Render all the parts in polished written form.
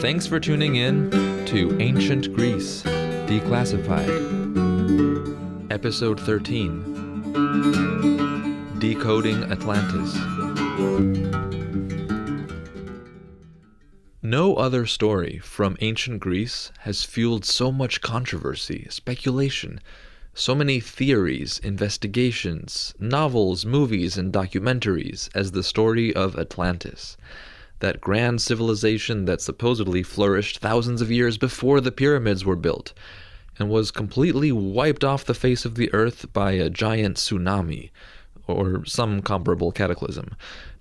Thanks for tuning in to Ancient Greece, Declassified. Episode 13, Decoding Atlantis. No other story from ancient Greece has fueled so much controversy, speculation, so many theories, investigations, novels, movies, and documentaries as the story of Atlantis, that grand civilization that supposedly flourished thousands of years before the pyramids were built, and was completely wiped off the face of the earth by a giant tsunami, or some comparable cataclysm.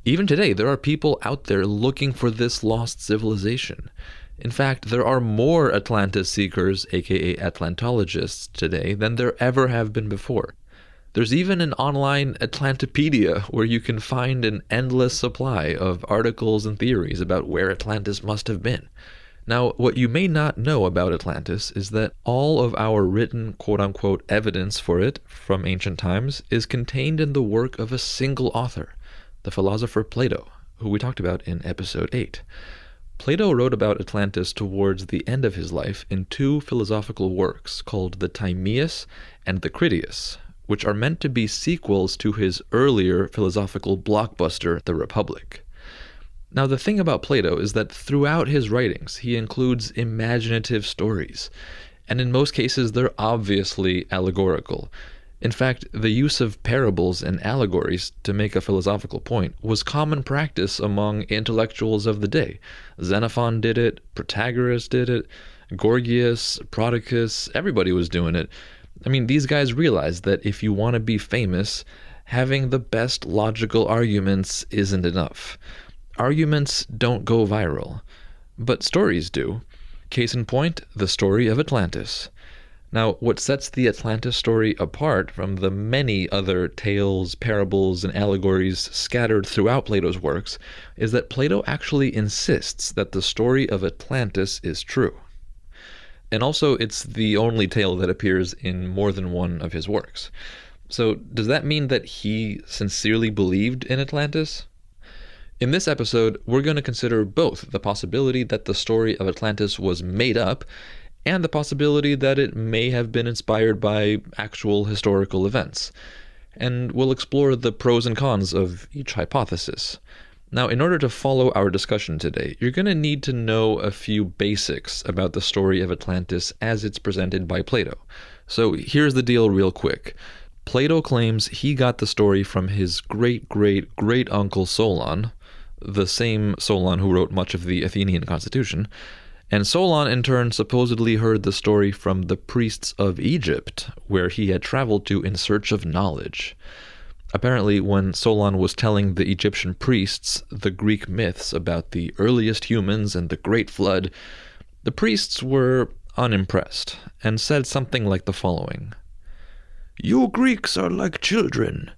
Even today, there are people out there looking for this lost civilization. In fact, there are more Atlantis seekers, aka Atlantologists, today than there ever have been before. There's even an online Atlantopedia where you can find an endless supply of articles and theories about where Atlantis must have been. Now, what you may not know about Atlantis is that all of our written quote-unquote evidence for it from ancient times is contained in the work of a single author, the philosopher Plato, who we talked about in episode 8. Plato wrote about Atlantis towards the end of his life in two philosophical works called the Timaeus and the Critias, which are meant to be sequels to his earlier philosophical blockbuster, The Republic. Now, the thing about Plato is that throughout his writings, he includes imaginative stories, and in most cases, they're obviously allegorical. In fact, the use of parables and allegories to make a philosophical point was common practice among intellectuals of the day. Xenophon did it, Protagoras did it, Gorgias, Prodicus, everybody was doing it. I mean, these guys realized that if you want to be famous, having the best logical arguments isn't enough. Arguments don't go viral, but stories do. Case in point, the story of Atlantis. Now, what sets the Atlantis story apart from the many other tales, parables, and allegories scattered throughout Plato's works is that Plato actually insists that the story of Atlantis is true. And also, it's the only tale that appears in more than one of his works. So, does that mean that he sincerely believed in Atlantis? In this episode, we're going to consider both the possibility that the story of Atlantis was made up and the possibility that it may have been inspired by actual historical events. And we'll explore the pros and cons of each hypothesis. Now, in order to follow our discussion today, you're going to need to know a few basics about the story of Atlantis as it's presented by Plato. So here's the deal real quick. Plato claims he got the story from his great-great-great-uncle Solon, the same Solon who wrote much of the Athenian constitution, and Solon in turn supposedly heard the story from the priests of Egypt, where he had traveled to in search of knowledge. Apparently, when Solon was telling the Egyptian priests the Greek myths about the earliest humans and the Great Flood, the priests were unimpressed and said something like the following: "You Greeks are like children.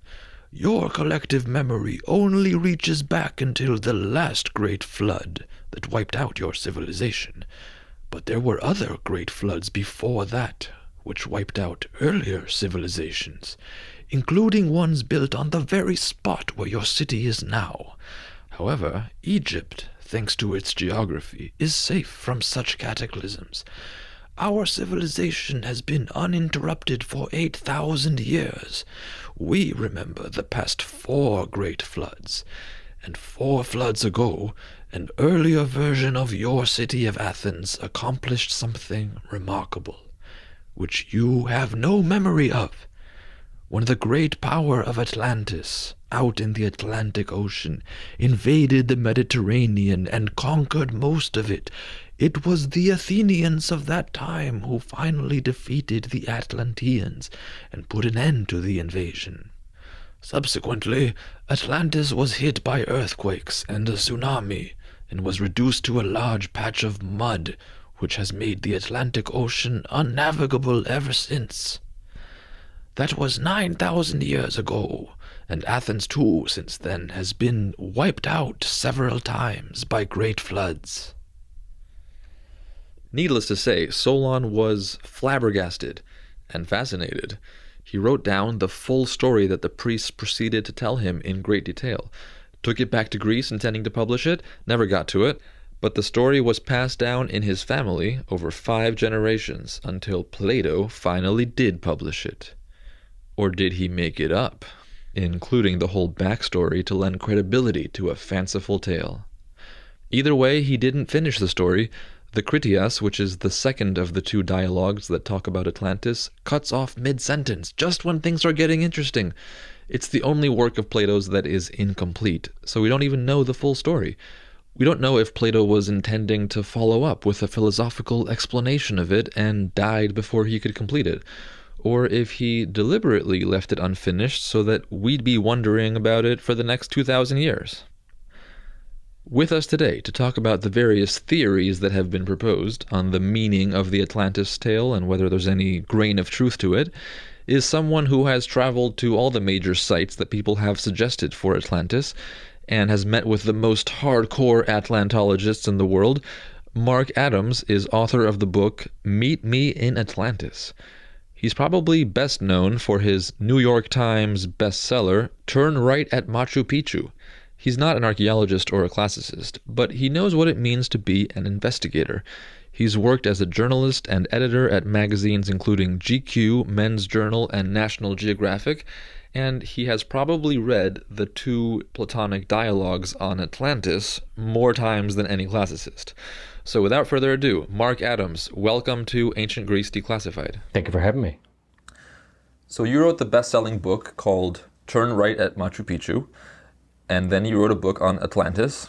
Your collective memory only reaches back until the last great flood that wiped out your civilization. But there were other great floods before that, which wiped out earlier civilizations, including ones built on the very spot where your city is now. However, Egypt, thanks to its geography, is safe from such cataclysms. Our civilization has been uninterrupted for 8,000 years. We remember the past 4 great floods, and 4 floods ago, an earlier version of your city of Athens accomplished something remarkable, which you have no memory of. When the great power of Atlantis, out in the Atlantic Ocean, invaded the Mediterranean and conquered most of it, it was the Athenians of that time who finally defeated the Atlanteans and put an end to the invasion. Subsequently, Atlantis was hit by earthquakes and a tsunami, and was reduced to a large patch of mud, which has made the Atlantic Ocean unnavigable ever since. That was 9,000 years ago, and Athens too since then has been wiped out several times by great floods." Needless to say, Solon was flabbergasted and fascinated. He wrote down the full story that the priests proceeded to tell him in great detail, took it back to Greece intending to publish it, never got to it, but the story was passed down in his family over 5 generations until Plato finally did publish it. Or did he make it up, including the whole backstory to lend credibility to a fanciful tale? Either way, he didn't finish the story. The Critias, which is the second of the 2 dialogues that talk about Atlantis, cuts off mid-sentence, just when things are getting interesting. It's the only work of Plato's that is incomplete, so we don't even know the full story. We don't know if Plato was intending to follow up with a philosophical explanation of it and died before he could complete it, or if he deliberately left it unfinished so that we'd be wondering about it for the next 2,000 years. With us today to talk about the various theories that have been proposed on the meaning of the Atlantis tale and whether there's any grain of truth to it is someone who has traveled to all the major sites that people have suggested for Atlantis and has met with the most hardcore Atlantologists in the world. Mark Adams is author of the book Meet Me in Atlantis. He's probably best known for his New York Times bestseller, Turn Right at Machu Picchu. He's not an archaeologist or a classicist, but he knows what it means to be an investigator. He's worked as a journalist and editor at magazines including GQ, Men's Journal, and National Geographic, and he has probably read the 2 Platonic dialogues on Atlantis more times than any classicist. So without further ado, Mark Adams, welcome to Ancient Greece Declassified. Thank you for having me. So you wrote the best-selling book called Turn Right at Machu Picchu, and then you wrote a book on Atlantis.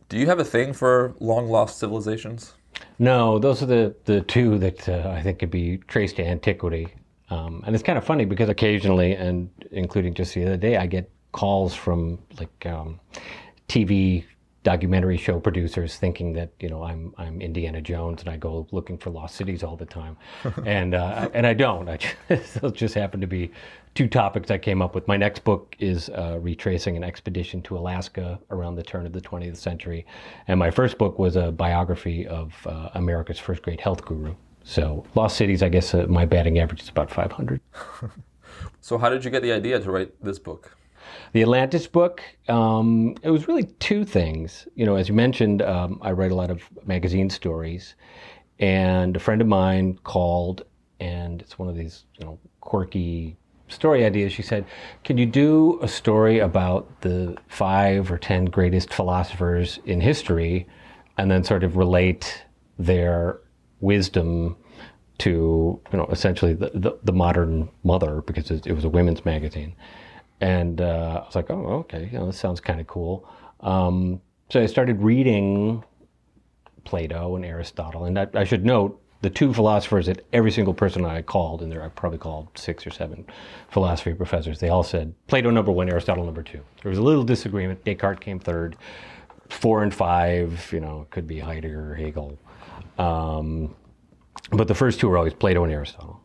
Do you have a thing for long-lost civilizations? No, those are the 2 that I think could be traced to antiquity. And it's kind of funny because occasionally, and including just the other day, I get calls from TV documentary show producers thinking that I'm Indiana Jones and I go looking for lost cities all the time, and I don't. Those just happen to be 2 topics I came up with. My next book is retracing an expedition to Alaska around the turn of the 20th century, and my first book was a biography of America's first great health guru. So lost cities, I guess my batting average is about 500. So how did you get the idea to write this book? The Atlantis book, it was really 2 things. As you mentioned, I write a lot of magazine stories, and a friend of mine called, and it's one of these, quirky story ideas. She said, "Can you do a story about the 5 or 10 greatest philosophers in history, and then sort of relate their wisdom to, essentially the modern mother," because it was a women's magazine. And I was like, oh, okay, this sounds kind of cool. So I started reading Plato and Aristotle. And I should note, the 2 philosophers that every single person I called, and I probably called 6 or 7 philosophy professors, they all said Plato number 1, Aristotle number 2. There was a little disagreement. Descartes came 3rd. 4 and 5, it could be Heidegger or Hegel. But the first 2 were always Plato and Aristotle.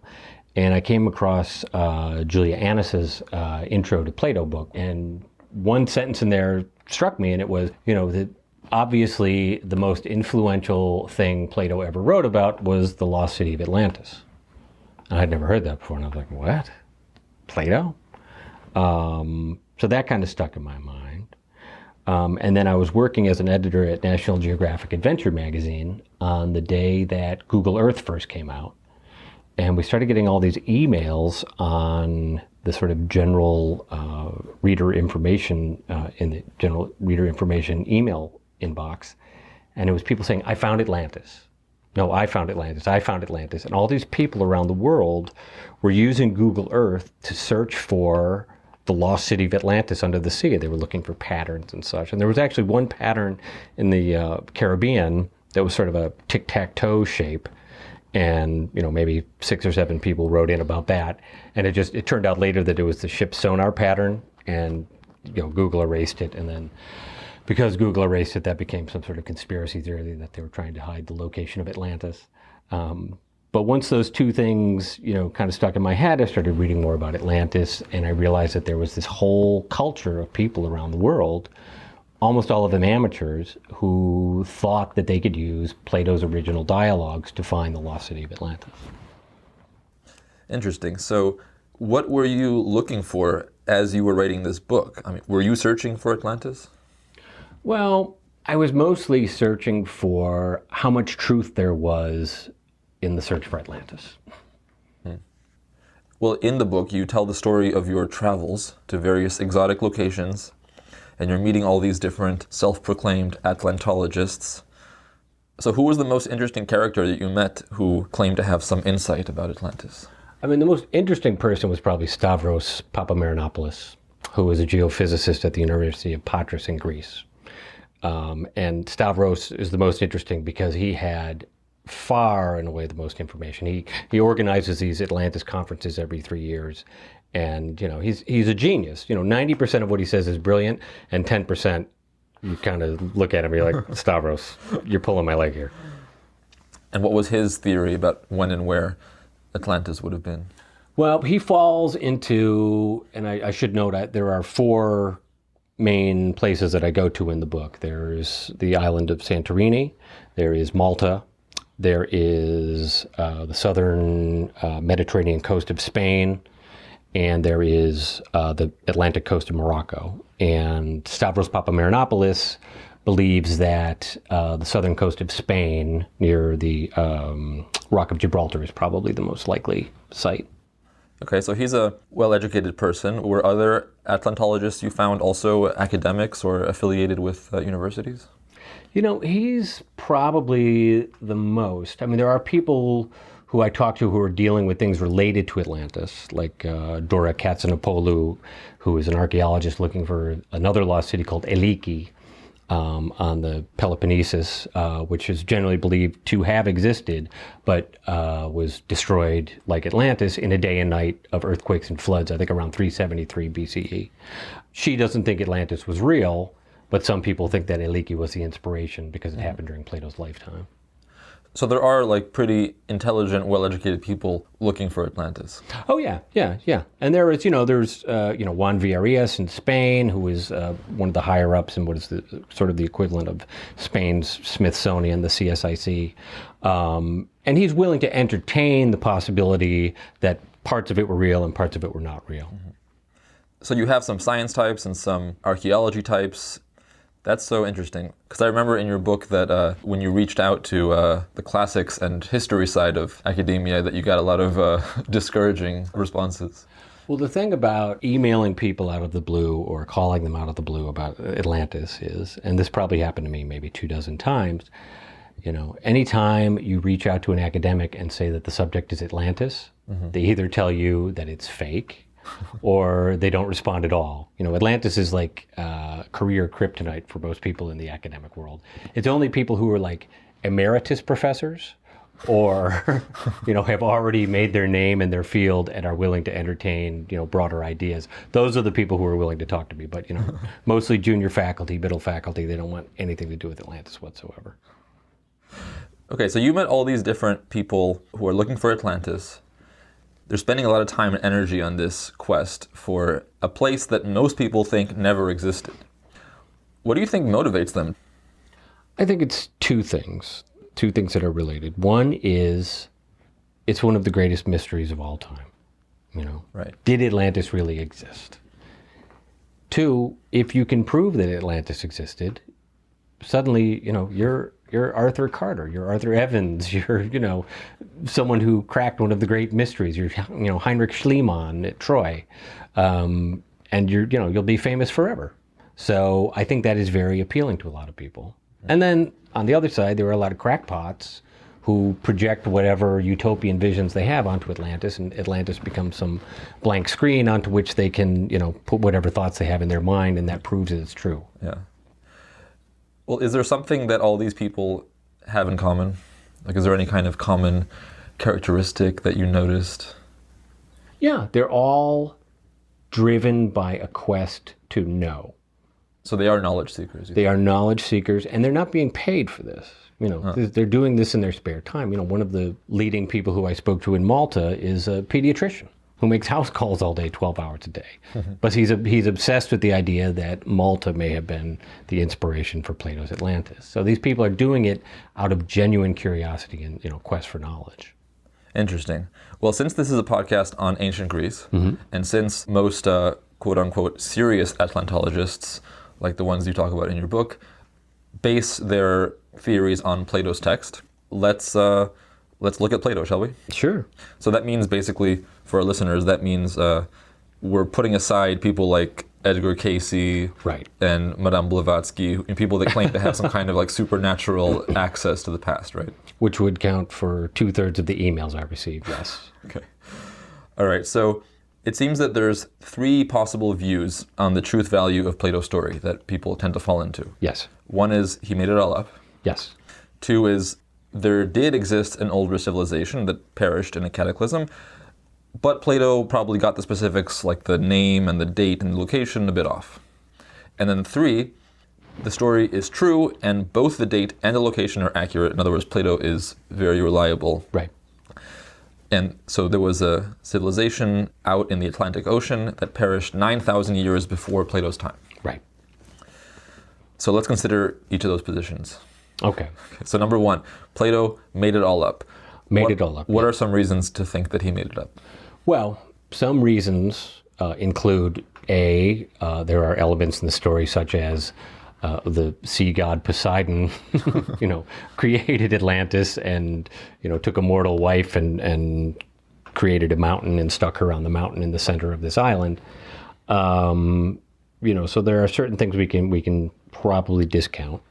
And I came across Julia Annis's Intro to Plato book, and one sentence in there struck me, and it was, that obviously the most influential thing Plato ever wrote about was the lost city of Atlantis. And I'd never heard that before, and I was like, what? Plato? So that kind of stuck in my mind. And then I was working as an editor at National Geographic Adventure magazine on the day that Google Earth first came out. And we started getting all these emails on the sort of general reader information, in the general reader information email inbox. And it was people saying, I found Atlantis. No, I found Atlantis. I found Atlantis. And all these people around the world were using Google Earth to search for the lost city of Atlantis under the sea. They were looking for patterns and such. And there was actually one pattern in the Caribbean that was sort of a tic-tac-toe shape. And, maybe 6 or 7 people wrote in about that. And it turned out later that it was the ship's sonar pattern, and, Google erased it. And then because Google erased it, that became some sort of conspiracy theory that they were trying to hide the location of Atlantis. But once those 2 things, kind of stuck in my head, I started reading more about Atlantis, and I realized that there was this whole culture of people around the world, almost all of them amateurs, who thought that they could use Plato's original dialogues to find the lost city of Atlantis. Interesting. So what were you looking for as you were writing this book? I mean, were you searching for Atlantis? Well, I was mostly searching for how much truth there was in the search for Atlantis. Well, in the book, you tell the story of your travels to various exotic locations, and you're meeting all these different self-proclaimed Atlantologists. So who was the most interesting character that you met who claimed to have some insight about Atlantis? I mean, the most interesting person was probably Stavros Papameranopoulos, who was a geophysicist at the University of Patras in Greece. And Stavros is the most interesting because he had far and away the most information. He organizes these Atlantis conferences every 3 years, and he's a genius. 90% of what he says is brilliant, and 10% you kind of look at him and you're like, Stavros, you're pulling my leg here. And what was his theory about when and where Atlantis would have been? Well, he falls into, and I should note that there are 4 main places that I go to in the book. There's the island of Santorini, there is Malta, there is the southern Mediterranean coast of Spain, and there is the Atlantic coast of Morocco. And Stavros Papameranopoulos believes that the southern coast of Spain, near the Rock of Gibraltar, is probably the most likely site. Okay, so he's a well-educated person. Were other Atlantologists you found also academics or affiliated with universities? He's probably the most. I mean, there are people who I talk to who are dealing with things related to Atlantis, like Dora Katsinopoulou, who is an archaeologist looking for another lost city called Eliki on the Peloponnesus, which is generally believed to have existed, but was destroyed like Atlantis in a day and night of earthquakes and floods, I think around 373 BCE. She doesn't think Atlantis was real, but some people think that Eliki was the inspiration because it happened during Plato's lifetime. So there are pretty intelligent, well-educated people looking for Atlantis. Oh yeah. And there's Juan Villarias in Spain, who is one of the higher ups in what is sort of the equivalent of Spain's Smithsonian, the CSIC, and he's willing to entertain the possibility that parts of it were real and parts of it were not real. Mm-hmm. So you have some science types and some archaeology types. That's so interesting, because I remember in your book that when you reached out to the classics and history side of academia, that you got a lot of discouraging responses. Well, the thing about emailing people out of the blue or calling them out of the blue about Atlantis is, and this probably happened to me maybe 24 times, anytime you reach out to an academic and say that the subject is Atlantis, they either tell you that it's fake, or they don't respond at all. Atlantis is like career kryptonite for most people in the academic world. It's only people who are like emeritus professors or, have already made their name in their field and are willing to entertain, broader ideas. Those are the people who are willing to talk to me. But, mostly junior faculty, middle faculty, they don't want anything to do with Atlantis whatsoever. Okay, so you met all these different people who are looking for Atlantis. They're spending a lot of time and energy on this quest for a place that most people think never existed. What do you think motivates them? I think it's two things that are related. One is it's one of the greatest mysteries of all time. Right. Did Atlantis really exist? Two, if you can prove that Atlantis existed, suddenly, you're Arthur Carter, you're Arthur Evans, you're, someone who cracked one of the great mysteries. You're, Heinrich Schliemann at Troy, and you'll be famous forever. So I think that is very appealing to a lot of people. And then on the other side, there are a lot of crackpots who project whatever utopian visions they have onto Atlantis, and Atlantis becomes some blank screen onto which they can, put whatever thoughts they have in their mind, and that proves that it's true. Yeah. Well, is there something that all these people have in common? Is there any kind of common characteristic that you noticed? Yeah, they're all driven by a quest to know. So they are knowledge seekers? They are knowledge seekers, and they're not being paid for this. They're doing this in their spare time. One of the leading people who I spoke to in Malta is a pediatrician who makes house calls all day, 12 hours a day. But he's obsessed with the idea that Malta may have been the inspiration for Plato's Atlantis. So these people are doing it out of genuine curiosity and quest for knowledge. Interesting. Well, since this is a podcast on ancient Greece, and since most quote-unquote serious Atlantologists, like the ones you talk about in your book, base their theories on Plato's text. Let's look at Plato, shall we? Sure. So that means basically, for our listeners, that means we're putting aside people like Edgar Cayce Right. and Madame Blavatsky, people that claim to have some kind of like supernatural access to the past, right? Which would count for 2/3 of the emails I received, yes. Okay. All right, so it seems that there's 3 possible views on the truth value of Plato's story that people tend to fall into. Yes. One is he made it all up. Yes. 2 is there did exist an older civilization that perished in a cataclysm, but Plato probably got the specifics like the name and the date and the location a bit off. And then 3, the story is true and both the date and the location are accurate. In other words, Plato is very reliable. Right. And so there was a civilization out in the Atlantic Ocean that perished 9,000 years before Plato's time. Right. So let's consider each of those positions. Okay. So number 1, Plato made it all up. Made it all up. What yeah. are some reasons to think that he made it up? Well, some reasons include there are elements in the story such as the sea god Poseidon, created Atlantis and, took a mortal wife and created a mountain and stuck her on the mountain in the center of this island. So there are certain things we can probably discount.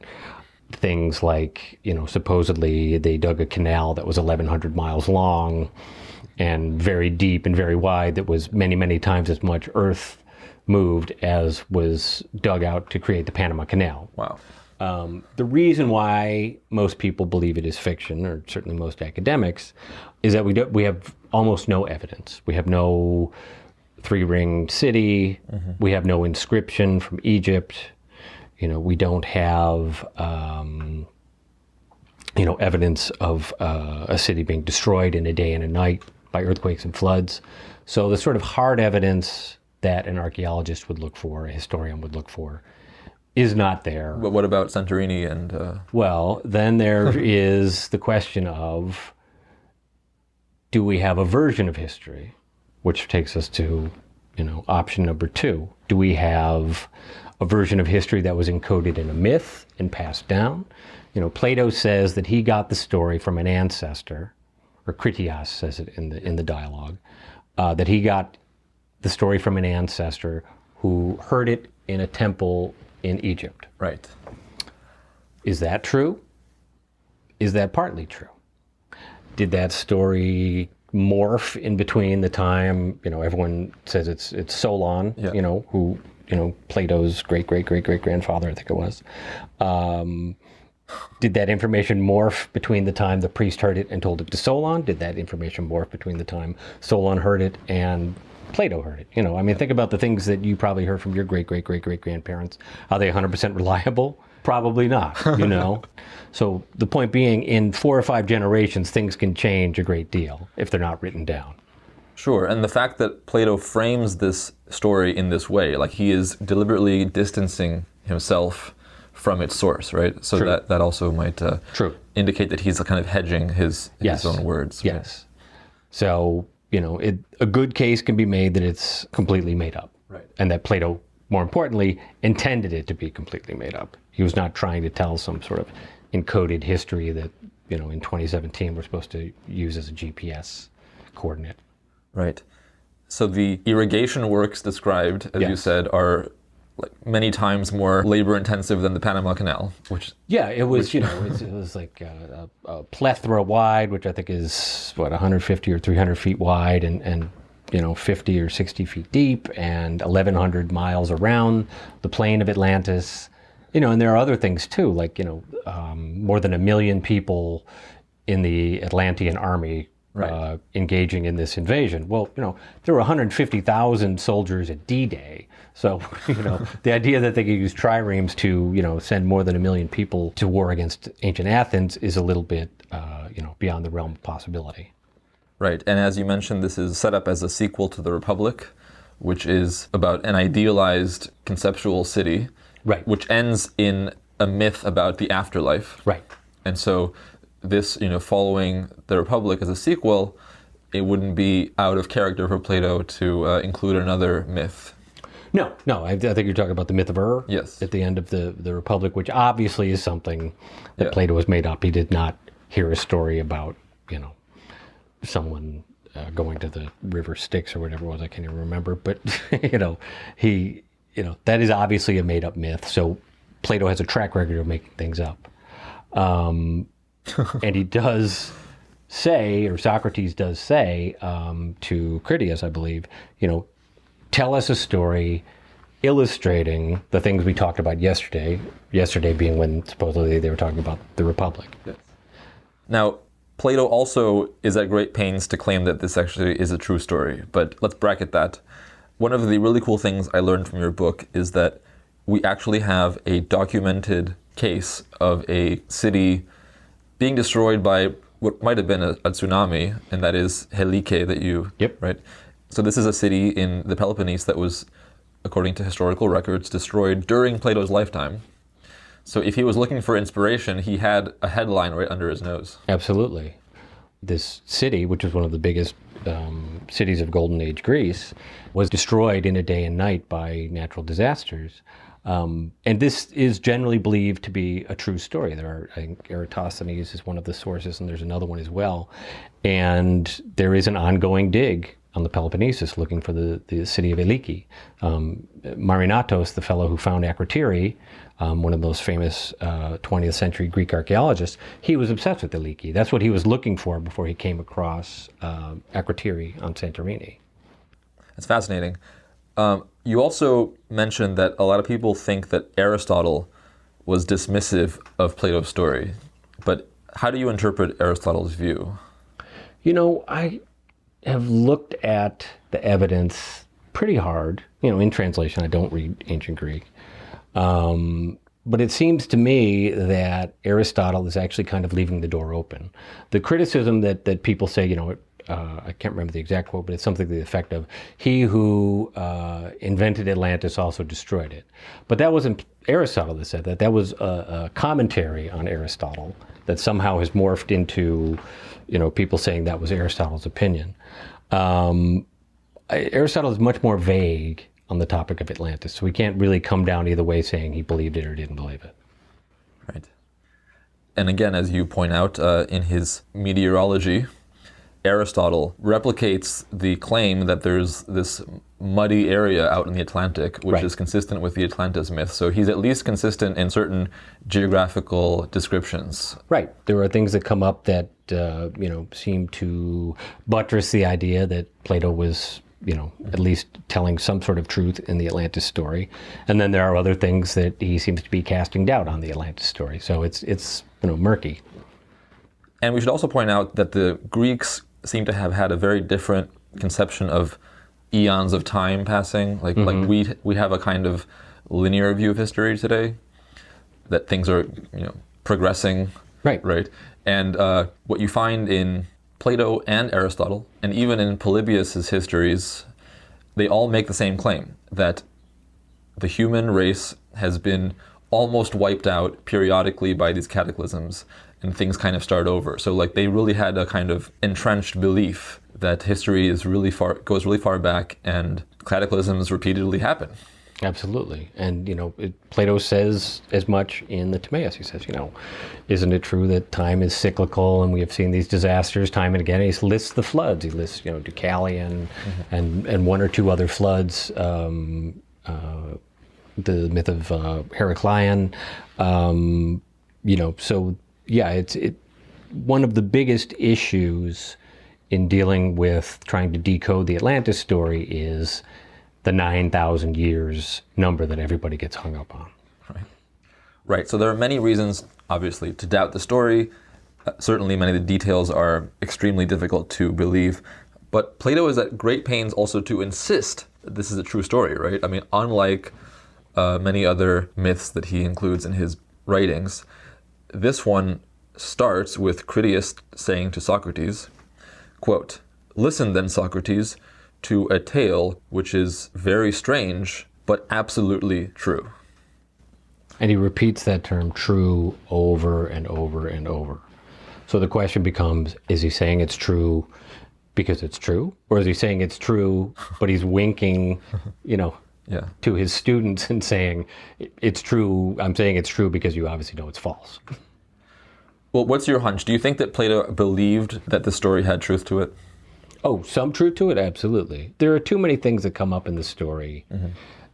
Things like, supposedly they dug a canal that was 1,100 miles long and very deep and very wide that was many, many times as much earth moved as was dug out to create the Panama Canal. Wow. The reason why most people believe it is fiction, or certainly most academics, is that we have almost no evidence. We have no 3-ring city. Mm-hmm. We have no inscription from Egypt. We don't have, evidence of a city being destroyed in a day and a night by earthquakes and floods. So the sort of hard evidence that an archaeologist would look for, a historian would look for, is not there. But what about Santorini and... Well, then there is the question of, do we have a version of history? Which takes us to, option number 2. Do we have a version of history that was encoded in a myth and passed down? Plato says that he got the story from an ancestor, or Critias says it in the dialogue, that he got the story from an ancestor who heard it in a temple in Egypt. Right. Is that true? Is that partly true? Did that story morph in between the time, everyone says it's Solon, yeah. Who, Plato's great-great-great-great-grandfather, I think it was. Did that information morph between the time the priest heard it and told it to Solon? Did that information morph between the time Solon heard it and Plato heard it? Think about the things that you probably heard from your great-great-great-great-grandparents. Are they 100% reliable? Probably not, So the point being, in 4 or 5 generations, things can change a great deal if they're not written down. Sure, and the fact that Plato frames this story in this way, like he is deliberately distancing himself from its source, right? So True. that also might True. indicate that he's kind of hedging his own words. Right? Yes. So, a good case can be made that it's completely made up. Right. And that Plato, more importantly, intended it to be completely made up. He was not trying to tell some sort of encoded history that, in 2017 we're supposed to use as a GPS coordinate. Right. So the irrigation works described, as you said, are like many times more labor intensive than the Panama Canal, which... Yeah, it was, it was like a plethora wide, which I think is, 150 or 300 feet wide and 50 or 60 feet deep and 1,100 miles around the plain of Atlantis. And there are other things too, like, more than 1 million people in the Atlantean army right. Engaging in this invasion. Well, there were 150,000 soldiers at D-Day. So, the idea that they could use triremes to, send more than 1 million people to war against ancient Athens is a little bit, beyond the realm of possibility. Right, and as you mentioned, this is set up as a sequel to The Republic, which is about an idealized conceptual city, right, which ends in a myth about the afterlife. Right. And so this, following The Republic as a sequel, it wouldn't be out of character for Plato to include another myth. No. I think you're talking about the myth of Ur. Yes. At the end of the Republic, which obviously is something that Yeah. Plato has made up. He did not hear a story about, someone going to the river Styx or whatever it was. I can't even remember. But, that is obviously a made up myth. So Plato has a track record of making things up. And he does say, or Socrates does say to Critias, I believe, tell us a story illustrating the things we talked about yesterday. Yesterday being when supposedly they were talking about the Republic. Yes. Now, Plato also is at great pains to claim that this actually is a true story, but let's bracket that. One of the really cool things I learned from your book is that we actually have a documented case of a city being destroyed by what might have been a tsunami, and that is Helike that you... Yep. Right? So this is a city in the Peloponnese that was, according to historical records, destroyed during Plato's lifetime. So if he was looking for inspiration, he had a headline right under his nose. Absolutely. This city, which is one of the biggest cities of Golden Age Greece, was destroyed in a day and night by natural disasters. And this is generally believed to be a true story. I think Eratosthenes is one of the sources, and there's another one as well. And there is an ongoing dig on the Peloponnesus looking for the city of Helike. Marinatos, the fellow who found Akrotiri, one of those famous 20th century Greek archaeologists, he was obsessed with Helike. That's what he was looking for before he came across Akrotiri on Santorini. That's fascinating. You also mentioned that a lot of people think that Aristotle was dismissive of Plato's story. But how do you interpret Aristotle's view? I have looked at the evidence pretty hard. In translation, I don't read ancient Greek. But it seems to me that Aristotle is actually kind of leaving the door open. The criticism that people say, I can't remember the exact quote, but it's something to the effect of, he who invented Atlantis also destroyed it. But that wasn't Aristotle that said that. That was a commentary on Aristotle that somehow has morphed into, people saying that was Aristotle's opinion. Aristotle is much more vague on the topic of Atlantis, so we can't really come down either way saying he believed it or didn't believe it. Right. And again, as you point out, in his Meteorology, Aristotle replicates the claim that there's this muddy area out in the Atlantic, which Right. is consistent with the Atlantis myth. So he's at least consistent in certain geographical descriptions. Right. There are things that come up that, seem to buttress the idea that Plato was, at least telling some sort of truth in the Atlantis story. And then there are other things that he seems to be casting doubt on the Atlantis story. So it's murky. And we should also point out that the Greeks seem to have had a very different conception of eons of time passing. Like we have a kind of linear view of history today, that things are progressing. Right. And what you find in Plato and Aristotle, and even in Polybius's histories, they all make the same claim, that the human race has been almost wiped out periodically by these cataclysms, and things kind of start over. So they really had a kind of entrenched belief that history is goes really far back, and cataclysms repeatedly happen. Absolutely. And, Plato says as much in the Timaeus. He says, isn't it true that time is cyclical and we have seen these disasters time and again? He lists the floods. He lists, Deucalion and one or two other floods, the myth of Heraclion. So, yeah, it's one of the biggest issues in dealing with trying to decode the Atlantis story is the 9,000 years number that everybody gets hung up on. Right. So there are many reasons, obviously, to doubt the story. Certainly many of the details are extremely difficult to believe. But Plato is at great pains also to insist that this is a true story, right? I mean, unlike many other myths that he includes in his writings, this one starts with Critias saying to Socrates, quote, "Listen then, Socrates, to a tale which is very strange, but absolutely true." And he repeats that term true over and over and over. So the question becomes, is he saying it's true because it's true? Or is he saying it's true, but he's winking, Yeah. to his students and saying, it's true, I'm saying it's true because you obviously know it's false. Well, what's your hunch? Do you think that Plato believed that the story had truth to it? Oh, some truth to it? Absolutely. There are too many things that come up in the story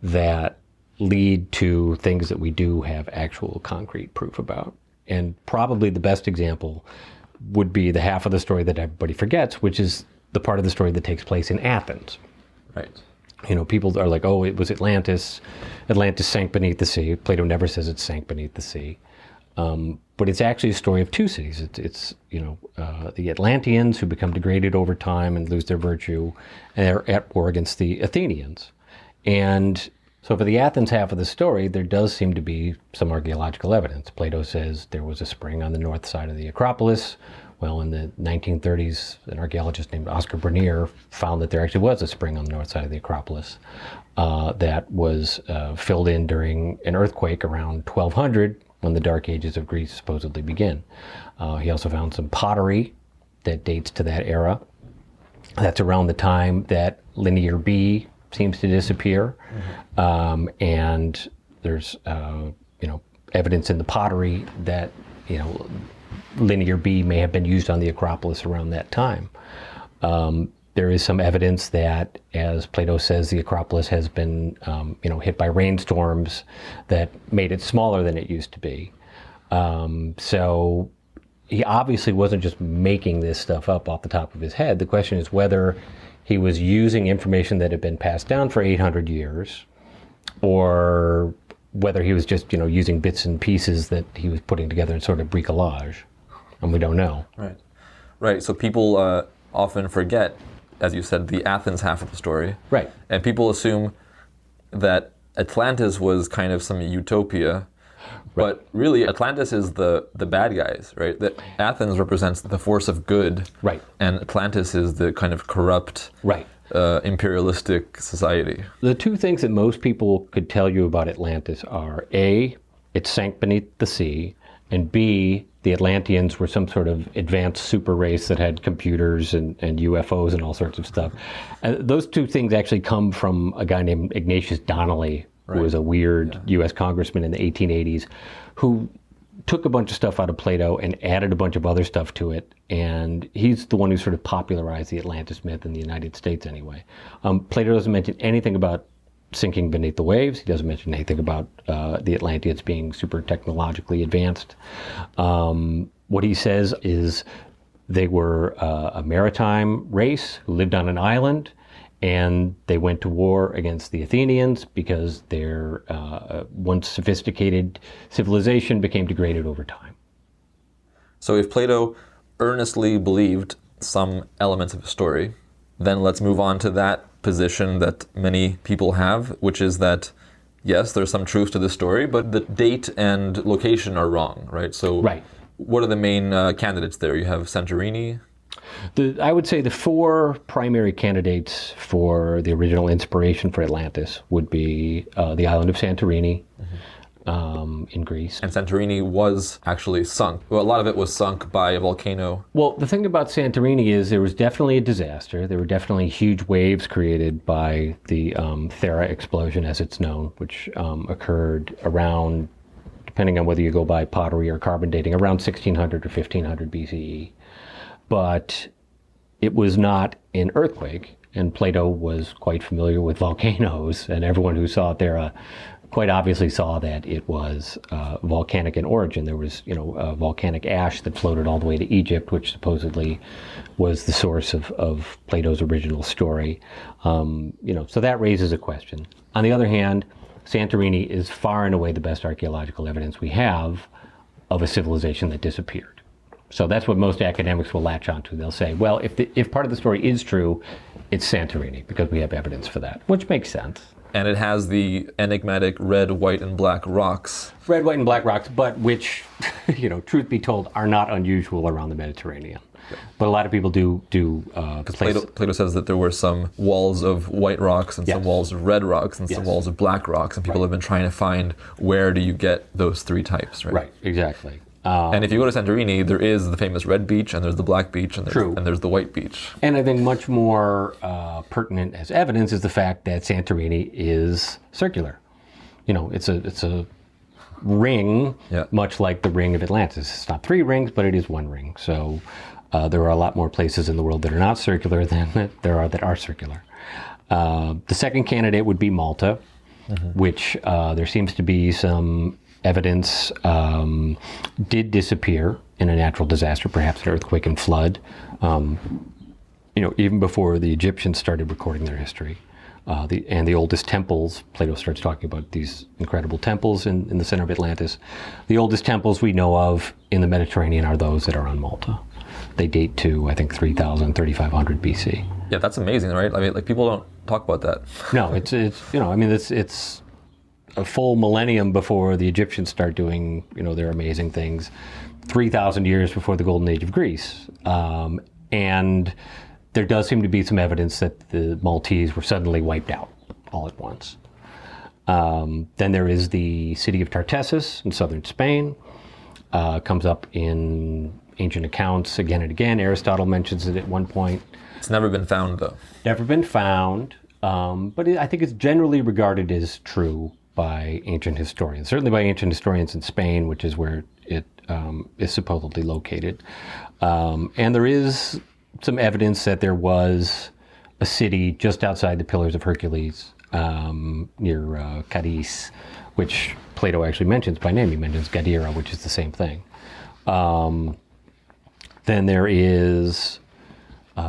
that lead to things that we do have actual concrete proof about. And probably the best example would be the half of the story that everybody forgets, which is the part of the story that takes place in Athens. Right. You know, people are like, oh, it was Atlantis. Atlantis sank beneath the sea. Plato never says it sank beneath the sea. But it's actually a story of two cities. It's the Atlanteans who become degraded over time and lose their virtue, and they're at war against the Athenians. And so for the Athens half of the story, there does seem to be some archaeological evidence. Plato says there was a spring on the north side of the Acropolis. Well, in the 1930s, an archaeologist named Oscar Bernier found that there actually was a spring on the north side of the Acropolis that was filled in during an earthquake around 1200, when the Dark Ages of Greece supposedly begin. He also found some pottery that dates to that era. That's around the time that Linear B seems to disappear. And there's evidence in the pottery that Linear B may have been used on the Acropolis around that time. There is some evidence that, as Plato says, the Acropolis has been hit by rainstorms that made it smaller than it used to be. So he obviously wasn't just making this stuff up off the top of his head. The question is whether he was using information that had been passed down for 800 years, or whether he was just using bits and pieces that he was putting together in sort of bricolage, and we don't know. Right. So people often forget, as you said, the Athens half of the story. Right. And people assume that Atlantis was kind of some utopia, but really Atlantis is the bad guys, right? That Athens represents the force of good, right? And Atlantis is the kind of corrupt, right, imperialistic society. The two things that most people could tell you about Atlantis are A, it sank beneath the sea, and B, the Atlanteans were some sort of advanced super race that had computers and UFOs and all sorts of stuff. And those two things actually come from a guy named Ignatius Donnelly, who was a weird U.S. congressman in the 1880s, who took a bunch of stuff out of Plato and added a bunch of other stuff to it. And he's the one who sort of popularized the Atlantis myth in the United States anyway. Plato doesn't mention anything about sinking beneath the waves. He doesn't mention anything about the Atlanteans being super technologically advanced. What he says is they were a maritime race who lived on an island, and they went to war against the Athenians because their once sophisticated civilization became degraded over time. So if Plato earnestly believed some elements of a story, then let's move on to that position that many people have, which is that, yes, there's some truth to the story, but the date and location are wrong, right? So what are the main candidates there? You have Santorini. I would say the four primary candidates for the original inspiration for Atlantis would be the island of Santorini in Greece. And Santorini was actually sunk. Well, a lot of it was sunk by a volcano. Well, the thing about Santorini is there was definitely a disaster. There were definitely huge waves created by the Thera explosion, as it's known, which occurred around, depending on whether you go by pottery or carbon dating, around 1600 or 1500 BCE. But it was not an earthquake, and Plato was quite familiar with volcanoes, and everyone who saw it there quite obviously saw that it was volcanic in origin. There was, volcanic ash that floated all the way to Egypt, which supposedly was the source of Plato's original story. So that raises a question. On the other hand, Santorini is far and away the best archaeological evidence we have of a civilization that disappeared. So that's what most academics will latch onto. They'll say, well, if part of the story is true, it's Santorini, because we have evidence for that, which makes sense. And it has the enigmatic red, white, and black rocks. Red, white, and black rocks, but which, truth be told, are not unusual around the Mediterranean. But a lot of people do because Plato says that there were some walls of white rocks and some walls of red rocks and some walls of black rocks, and people have been trying to find where do you get those three types, right? Right, exactly. And if you go to Santorini, there is the famous red beach, and there's the black beach, and True. there's the white beach. And I think much more pertinent as evidence is the fact that Santorini is circular. It's a ring, much like the ring of Atlantis. It's not 3 rings, but it is 1 ring. So there are a lot more places in the world that are not circular than there are that are circular. The second candidate would be Malta, which there seems to be some evidence did disappear in a natural disaster, perhaps an earthquake and flood, even before the Egyptians started recording their history. The oldest temples, Plato starts talking about these incredible temples in the center of Atlantis. The oldest temples we know of in the Mediterranean are those that are on Malta. They date to, I think, 3,000, 3,500 BC. Yeah, that's amazing, right? I mean, like, people don't talk about that. No, it's a full millennium before the Egyptians start doing, their amazing things, 3,000 years before the golden age of Greece. And there does seem to be some evidence that the Maltese were suddenly wiped out all at once. Then there is the city of Tartessus in southern Spain. Comes up in ancient accounts again and again. Aristotle mentions it at one point. It's never been found, though. Never been found, but I think it's generally regarded as true by ancient historians, certainly by ancient historians in Spain, which is where it is supposedly located. And there is some evidence that there was a city just outside the Pillars of Hercules near Cadiz, which Plato actually mentions by name. He mentions Gadira, which is the same thing. Then there is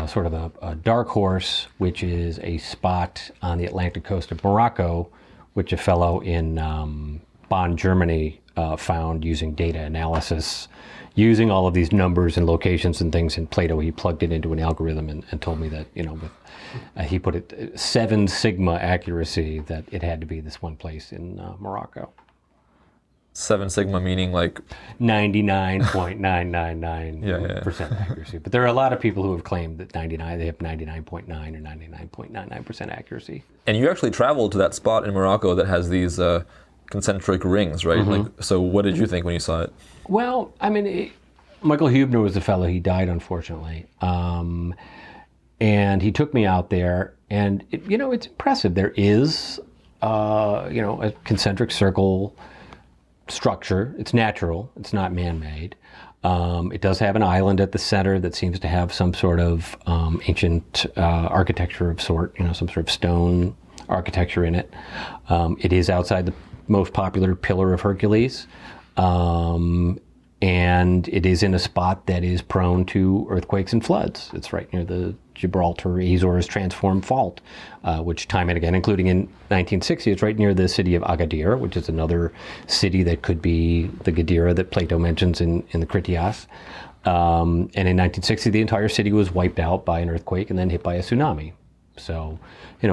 sort of a dark horse, which is a spot on the Atlantic coast of Morocco, which a fellow in Bonn, Germany found using data analysis, using all of these numbers and locations and things in Plato. He plugged it into an algorithm and told me that, he put it 7 sigma accuracy that it had to be this one place in Morocco. 7 sigma meaning like 99.999% accuracy. But there are a lot of people who have claimed that they have 99.9 or 99.99% accuracy. And you actually traveled to that spot in Morocco that has these concentric rings, right? So what did you think when you saw it? Well, Michael Huebner was the fellow. He died, unfortunately. And he took me out there, and it's impressive. There is, a concentric circle structure. It's natural. It's not man-made. It does have an island at the center that seems to have some sort of ancient architecture of sort, some sort of stone architecture in it. It is outside the most popular Pillar of Hercules. And it is in a spot that is prone to earthquakes and floods. It's right near the Gibraltar-Azores transform fault, which time and again, including in 1960, it's right near the city of Agadir, which is another city that could be the Gadira that Plato mentions in the Critias. And in 1960, the entire city was wiped out by an earthquake and then hit by a tsunami. So,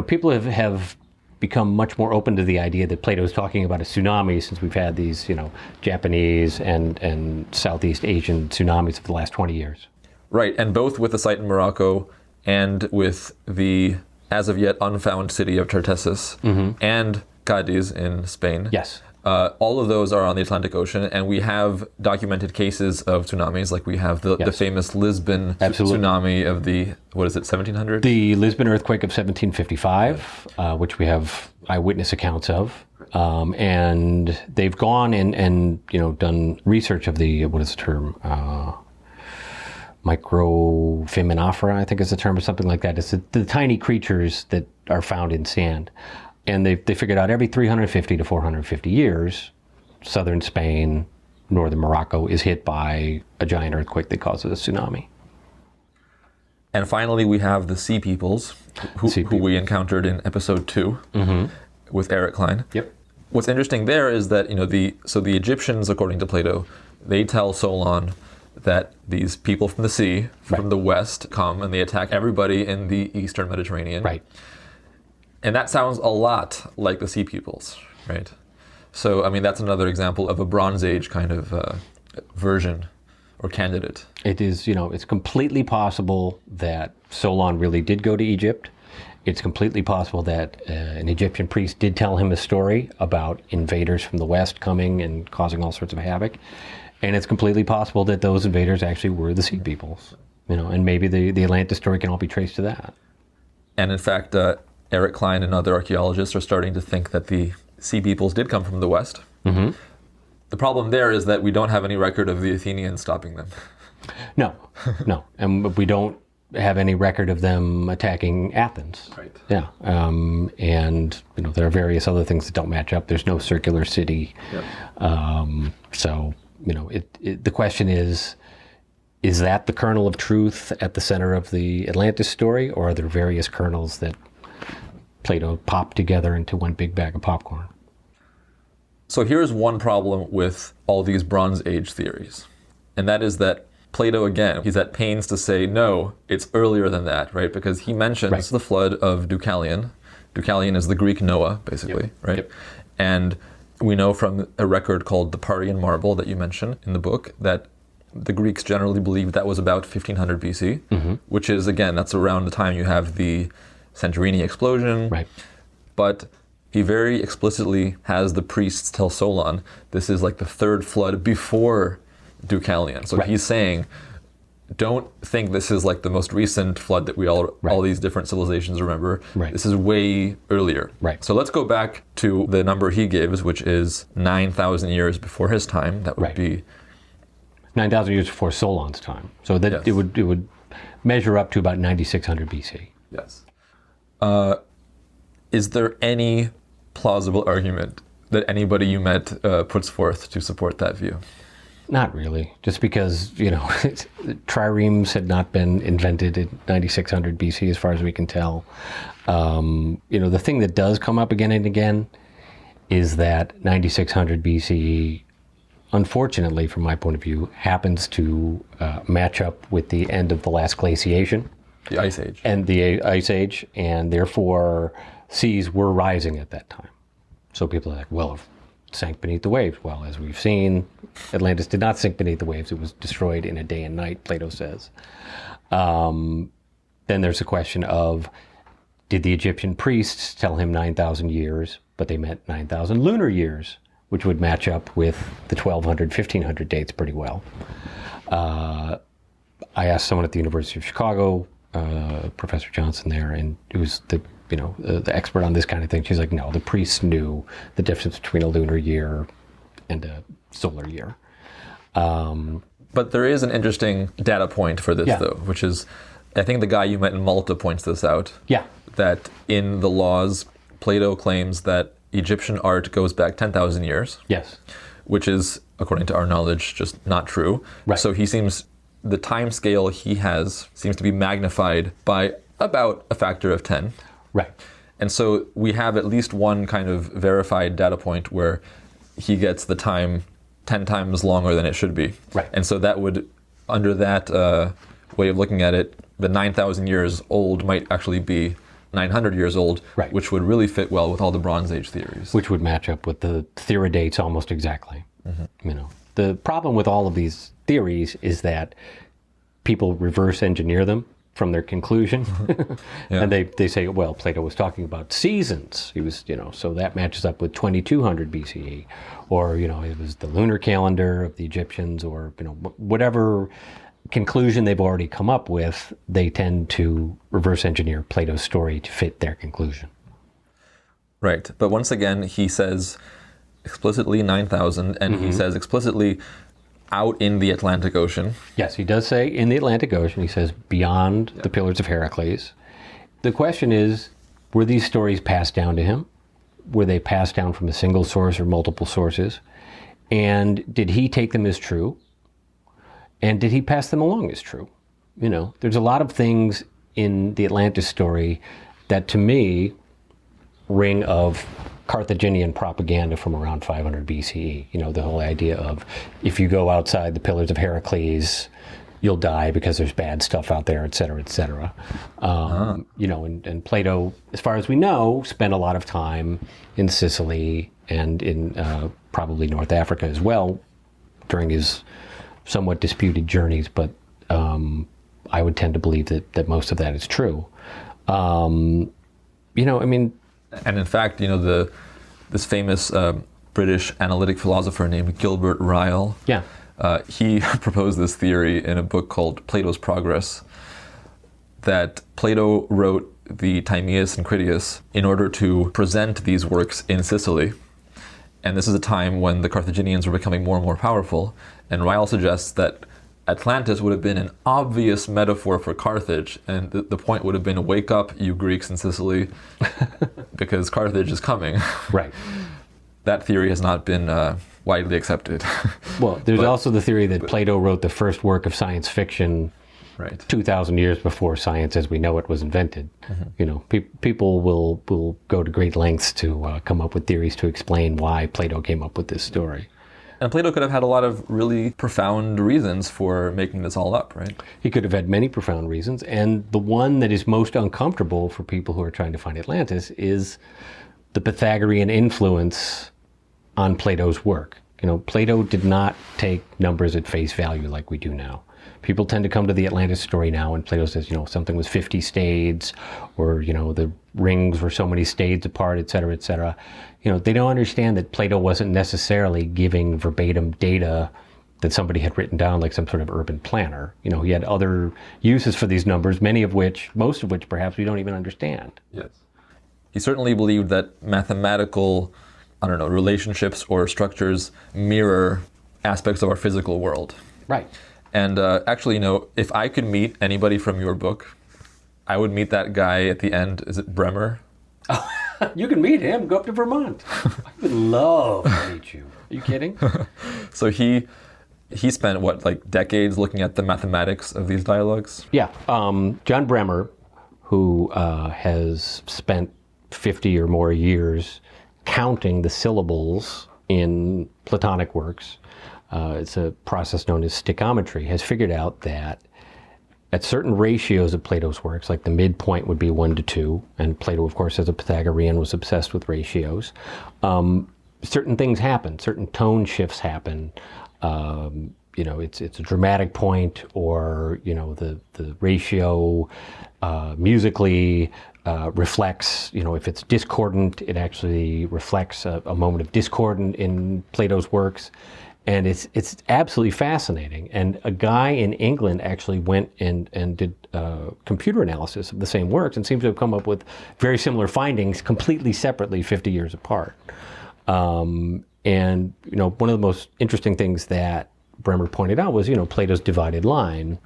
people have become much more open to the idea that Plato is talking about a tsunami since we've had these, Japanese and Southeast Asian tsunamis for the last 20 years. Right, and both with the site in Morocco and with the as of yet unfound city of Tartessus and Cadiz in Spain. Yes. All of those are on the Atlantic Ocean, and we have documented cases of tsunamis, like we have the famous Lisbon tsunami of the, 1700? The Lisbon earthquake of 1755, which we have eyewitness accounts of. And they've gone and done research of the, what is the term? Microforaminifera, I think is the term, or something like that. It's the tiny creatures that are found in sand. And they figured out every 350 to 450 years, southern Spain, northern Morocco is hit by a giant earthquake that causes a tsunami. And finally, we have the Sea Peoples, who we encountered in episode 2 with Eric Klein. Yep. What's interesting there is that the Egyptians, according to Plato, they tell Solon that these people from the sea, from the west, come and they attack everybody in the eastern Mediterranean. Right. And that sounds a lot like the Sea Peoples, right? So, that's another example of a Bronze Age kind of version or candidate. It is, it's completely possible that Solon really did go to Egypt. It's completely possible that an Egyptian priest did tell him a story about invaders from the west coming and causing all sorts of havoc. And it's completely possible that those invaders actually were the sea peoples, and maybe the Atlantis story can all be traced to that. And in fact, Eric Klein and other archaeologists are starting to think that the sea peoples did come from the west. Mm-hmm. The problem there is that we don't have any record of the Athenians stopping them. No. And we don't have any record of them attacking Athens. Right. Yeah. And there are various other things that don't match up. There's no circular city. Yep. So the question is that the kernel of truth at the center of the Atlantis story, or are there various kernels that Plato popped together into one big bag of popcorn? So here's one problem with all these Bronze Age theories, and that is that Plato, again, he's at pains to say, no, it's earlier than that, right? Because he mentions the flood of Deucalion. Deucalion is the Greek Noah, basically, right? Yep. And we know from a record called the Parian Marble that you mention in the book that the Greeks generally believed that was about 1500 BC, which is, again, that's around the time you have the Santorini explosion. Right. But he very explicitly has the priests tell Solon this is like the third flood before Deucalion. So he's saying, don't think this is like the most recent flood that we all these different civilizations remember. Right. This is way earlier. Right. So let's go back to the number he gives, which is 9,000 years before his time. That would be 9,000 years before Solon's time. So that it would measure up to about 9,600 BC. Yes. Is there any plausible argument that anybody you met puts forth to support that view? Not really, just because, triremes had not been invented in 9600 BC as far as we can tell. The thing that does come up again and again is that 9600 BCE, unfortunately from my point of view, happens to match up with the end of the last glaciation. The Ice Age. And the Ice Age, and therefore seas were rising at that time. So people are like, well, it sank beneath the waves. Well, as we've seen, Atlantis did not sink beneath the waves. It was destroyed in a day and night, Plato says. Then there's the question of, did the Egyptian priests tell him 9,000 years, but they meant 9,000 lunar years, which would match up with the 1200, 1500 dates pretty well. I asked someone at the University of Chicago, Professor Johnson there, and it was the expert on this kind of thing. She's like, no, the priests knew the difference between a lunar year and a solar year. But there is an interesting data point for this, though, which is, I think the guy you met in Malta points this out. Yeah. That in the laws, Plato claims that Egyptian art goes back 10,000 years. Yes. Which is, according to our knowledge, just not true. Right. So the time scale he has seems to be magnified by about a factor of 10. Right. And so we have at least one kind of verified data point where he gets the time 10 times longer than it should be. Right. And so that would, under that way of looking at it, the 9,000 years old might actually be 900 years old, right, which would really fit well with all the Bronze Age theories. Which would match up with the theory dates almost exactly. Mm-hmm. The problem with all of these theories is that people reverse engineer them from their conclusion. Yeah. And they say, well, Plato was talking about seasons. He was, so that matches up with 2200 BCE. Or, it was the lunar calendar of the Egyptians, or, whatever conclusion they've already come up with, they tend to reverse engineer Plato's story to fit their conclusion. Right. But once again, he says explicitly 9,000, and he says explicitly out in the Atlantic Ocean. Yes, he does say in the Atlantic Ocean. He says beyond the Pillars of Heracles. The question is, were these stories passed down to him? Were they passed down from a single source or multiple sources? And did he take them as true? And did he pass them along as true? There's a lot of things in the Atlantis story that, to me, ring of Carthaginian propaganda from around 500 BCE. The whole idea of, if you go outside the Pillars of Heracles, you'll die because there's bad stuff out there, et cetera, et cetera. And Plato, as far as we know, spent a lot of time in Sicily and in probably North Africa as well during his somewhat disputed journeys, but I would tend to believe that most of that is true. And in fact, this famous British analytic philosopher named Gilbert Ryle, He proposed this theory in a book called Plato's Progress, that Plato wrote the Timaeus and Critias in order to present these works in Sicily. And this is a time when the Carthaginians were becoming more and more powerful. And Ryle suggests that Atlantis would have been an obvious metaphor for Carthage, and the point would have been, wake up, you Greeks in Sicily, because Carthage is coming. Right. That theory has not been widely accepted. Well, there's also the theory that Plato wrote the first work of science fiction Right. 2,000 years before science as we know it was invented. People will go to great lengths to come up with theories to explain why Plato came up with this story. And Plato could have had a lot of really profound reasons for making this all up, right? He could have had many profound reasons, and the one that is most uncomfortable for people who are trying to find Atlantis is the Pythagorean influence on Plato's work. Plato did not take numbers at face value like we do now. People tend to come to the Atlantis story now, and Plato says, something was 50 stades, or, the rings were so many stades apart, et cetera, et cetera. They don't understand that Plato wasn't necessarily giving verbatim data that somebody had written down like some sort of urban planner. He had other uses for these numbers, most of which perhaps we don't even understand. Yes. He certainly believed that mathematical, relationships or structures mirror aspects of our physical world. Right. And actually, if I could meet anybody from your book, I would meet that guy at the end. Is it Bremer? Oh, you can meet him. Go up to Vermont. I would love to meet you. Are you kidding? So he spent, decades looking at the mathematics of these dialogues? Yeah. John Bremer, who has spent 50 or more years counting the syllables in Platonic works, it's a process known as stichometry, has figured out that at certain ratios of Plato's works, like the midpoint would be 1:2, and Plato, of course, as a Pythagorean, was obsessed with ratios, certain things happen, certain tone shifts happen. It's a dramatic point, or, the ratio musically reflects, if it's discordant, it actually reflects a moment of discord in Plato's works. And it's absolutely fascinating. And a guy in England actually went and did computer analysis of the same works and seems to have come up with very similar findings completely separately 50 years apart. And one of the most interesting things that Bremer pointed out was, Plato's divided line,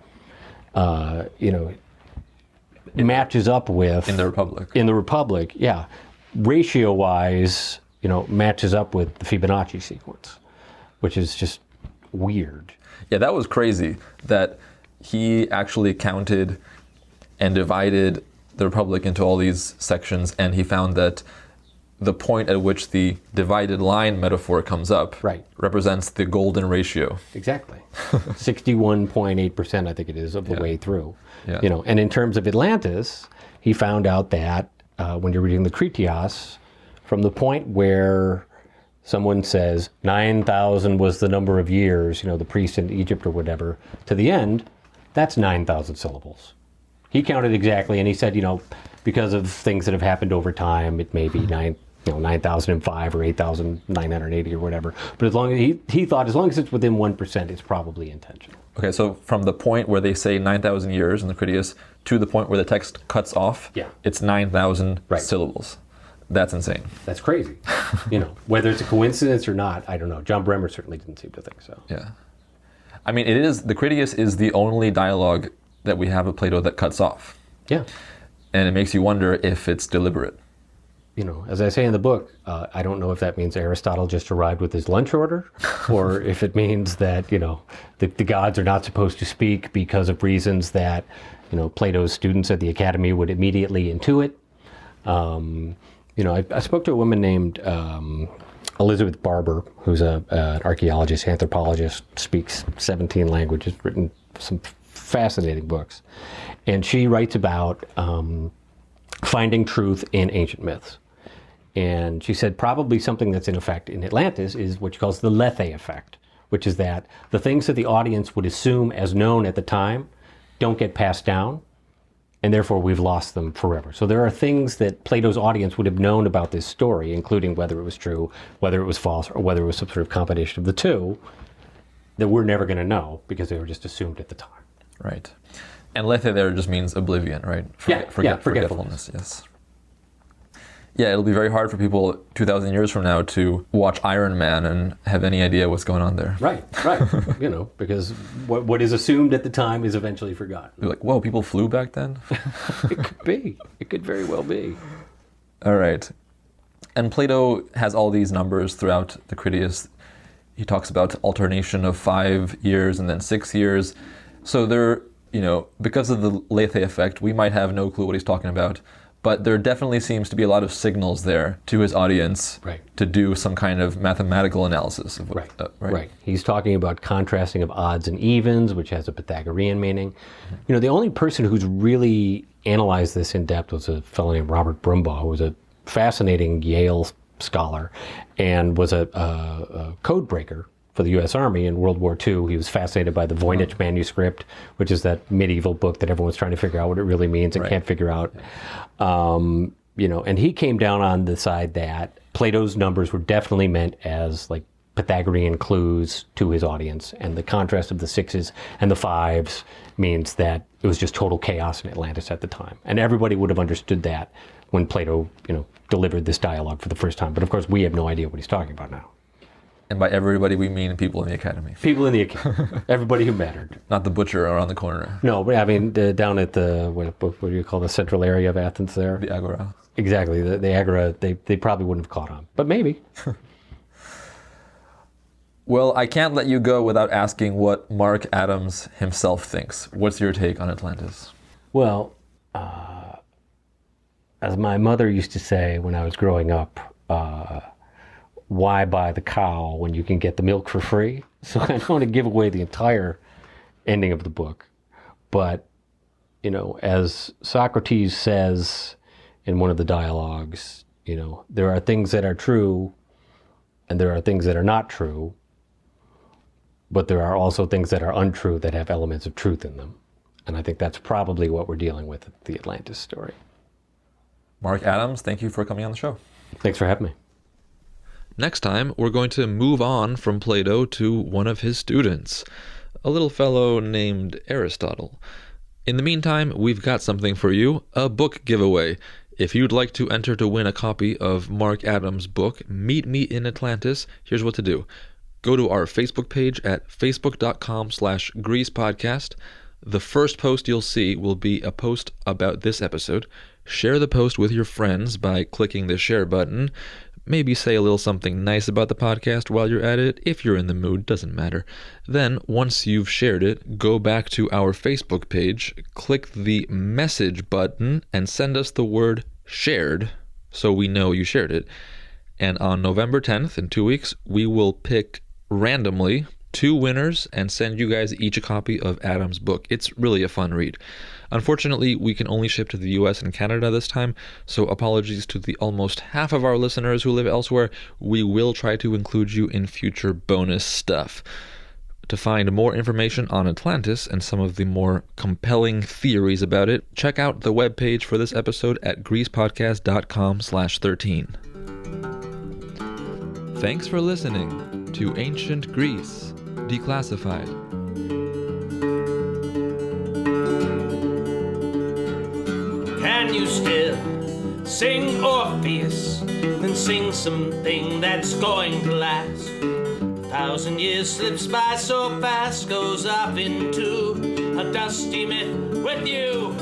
matches up with... In the Republic. In the Republic, yeah. Ratio-wise, matches up with the Fibonacci sequence, which is just weird. Yeah, that was crazy, that he actually counted and divided the Republic into all these sections, and he found that the point at which the divided line metaphor comes up represents the golden ratio. Exactly. 61.8%, I think it is, of the way through. Yeah. And in terms of Atlantis, he found out that when you're reading the Critias, from the point where someone says 9,000 was the number of years, the priest in Egypt or whatever, to the end, that's 9,000 syllables. He counted exactly, and he said, because of things that have happened over time, it may be 9,005 or 8,980 or whatever. But as long as he thought, as long as it's within 1%, it's probably intentional. Okay, so from the point where they say 9,000 years in the Critias to the point where the text cuts off, it's 9,000 syllables. That's insane. That's crazy. Whether it's a coincidence or not, I don't know. John Bremer certainly didn't seem to think so. Yeah. I mean, the Critias is the only dialogue that we have of Plato that cuts off. Yeah. And it makes you wonder if it's deliberate. As I say in the book, I don't know if that means Aristotle just arrived with his lunch order, or if it means that, the gods are not supposed to speak because of reasons that, Plato's students at the academy would immediately intuit. I spoke to a woman named Elizabeth Barber, who's an archaeologist, anthropologist, speaks 17 languages, written some fascinating books. And she writes about finding truth in ancient myths. And she said probably something that's in effect in Atlantis is what she calls the Lethe effect, which is that the things that the audience would assume as known at the time don't get passed down, and therefore we've lost them forever. So there are things that Plato's audience would have known about this story, including whether it was true, whether it was false, or whether it was some sort of combination of the two, that we're never going to know because they were just assumed at the time. Right. And lethe there just means oblivion, right? Forgetfulness, yes. Yeah, it'll be very hard for people 2,000 years from now to watch Iron Man and have any idea what's going on there. Right. Because what is assumed at the time is eventually forgotten. You're like, whoa, people flew back then? It could be. It could very well be. All right. And Plato has all these numbers throughout the Critias. He talks about alternation of 5 years and then 6 years. So there, because of the lethe effect, we might have no clue what he's talking about. But there definitely seems to be a lot of signals there to his audience to do some kind of mathematical analysis of what, right. He's talking about contrasting of odds and evens, which has a Pythagorean meaning. The only person who's really analyzed this in depth was a fellow named Robert Brumbaugh, who was a fascinating Yale scholar and was a code breaker for the U.S. Army in World War II. He was fascinated by the Voynich manuscript, which is that medieval book that everyone's trying to figure out what it really means and can't figure out. And he came down on the side that Plato's numbers were definitely meant as like Pythagorean clues to his audience, and the contrast of the 6s and the 5s means that it was just total chaos in Atlantis at the time. And everybody would have understood that when Plato, delivered this dialogue for the first time. But of course, we have no idea what he's talking about now. And by everybody, we mean people in the academy. People in the academy. Everybody who mattered. Not the butcher around the corner. No, but I mean, down at the, what do you call the central area of Athens there? The agora. Exactly. The agora, they probably wouldn't have caught on. But maybe. Well, I can't let you go without asking what Mark Adams himself thinks. What's your take on Atlantis? Well, as my mother used to say when I was growing up, why buy the cow when you can get the milk for free? So I don't want to give away the entire ending of the book. But, as Socrates says in one of the dialogues, there are things that are true and there are things that are not true, but there are also things that are untrue that have elements of truth in them. And I think that's probably what we're dealing with at the Atlantis story. Mark Adams, thank you for coming on the show. Thanks for having me. Next time, we're going to move on from Plato to one of his students, a little fellow named Aristotle. In the meantime, we've got something for you, a book giveaway. If you'd like to enter to win a copy of Mark Adams' book, Meet Me in Atlantis, here's what to do. Go to our Facebook page at facebook.com/GreasePodcast. The first post you'll see will be a post about this episode. Share the post with your friends by clicking the share button. Maybe say a little something nice about the podcast while you're at it. If you're in the mood, doesn't matter. Then, once you've shared it, go back to our Facebook page, click the message button, and send us the word shared so we know you shared it. And on November 10th, in 2 weeks, we will pick randomly 2 winners and send you guys each a copy of Adam's book. It's really a fun read. Unfortunately, we can only ship to the US and Canada this time, so apologies to the almost half of our listeners who live elsewhere. We will try to include you in future bonus stuff. To find more information on Atlantis and some of the more compelling theories about it, check out the webpage for this episode at greasepodcast.com/13. Thanks for listening to Ancient Greece, Declassified. Can you still sing Orpheus? Then sing something that's going to last. 1,000 years slips by so fast, goes off into a dusty myth with you.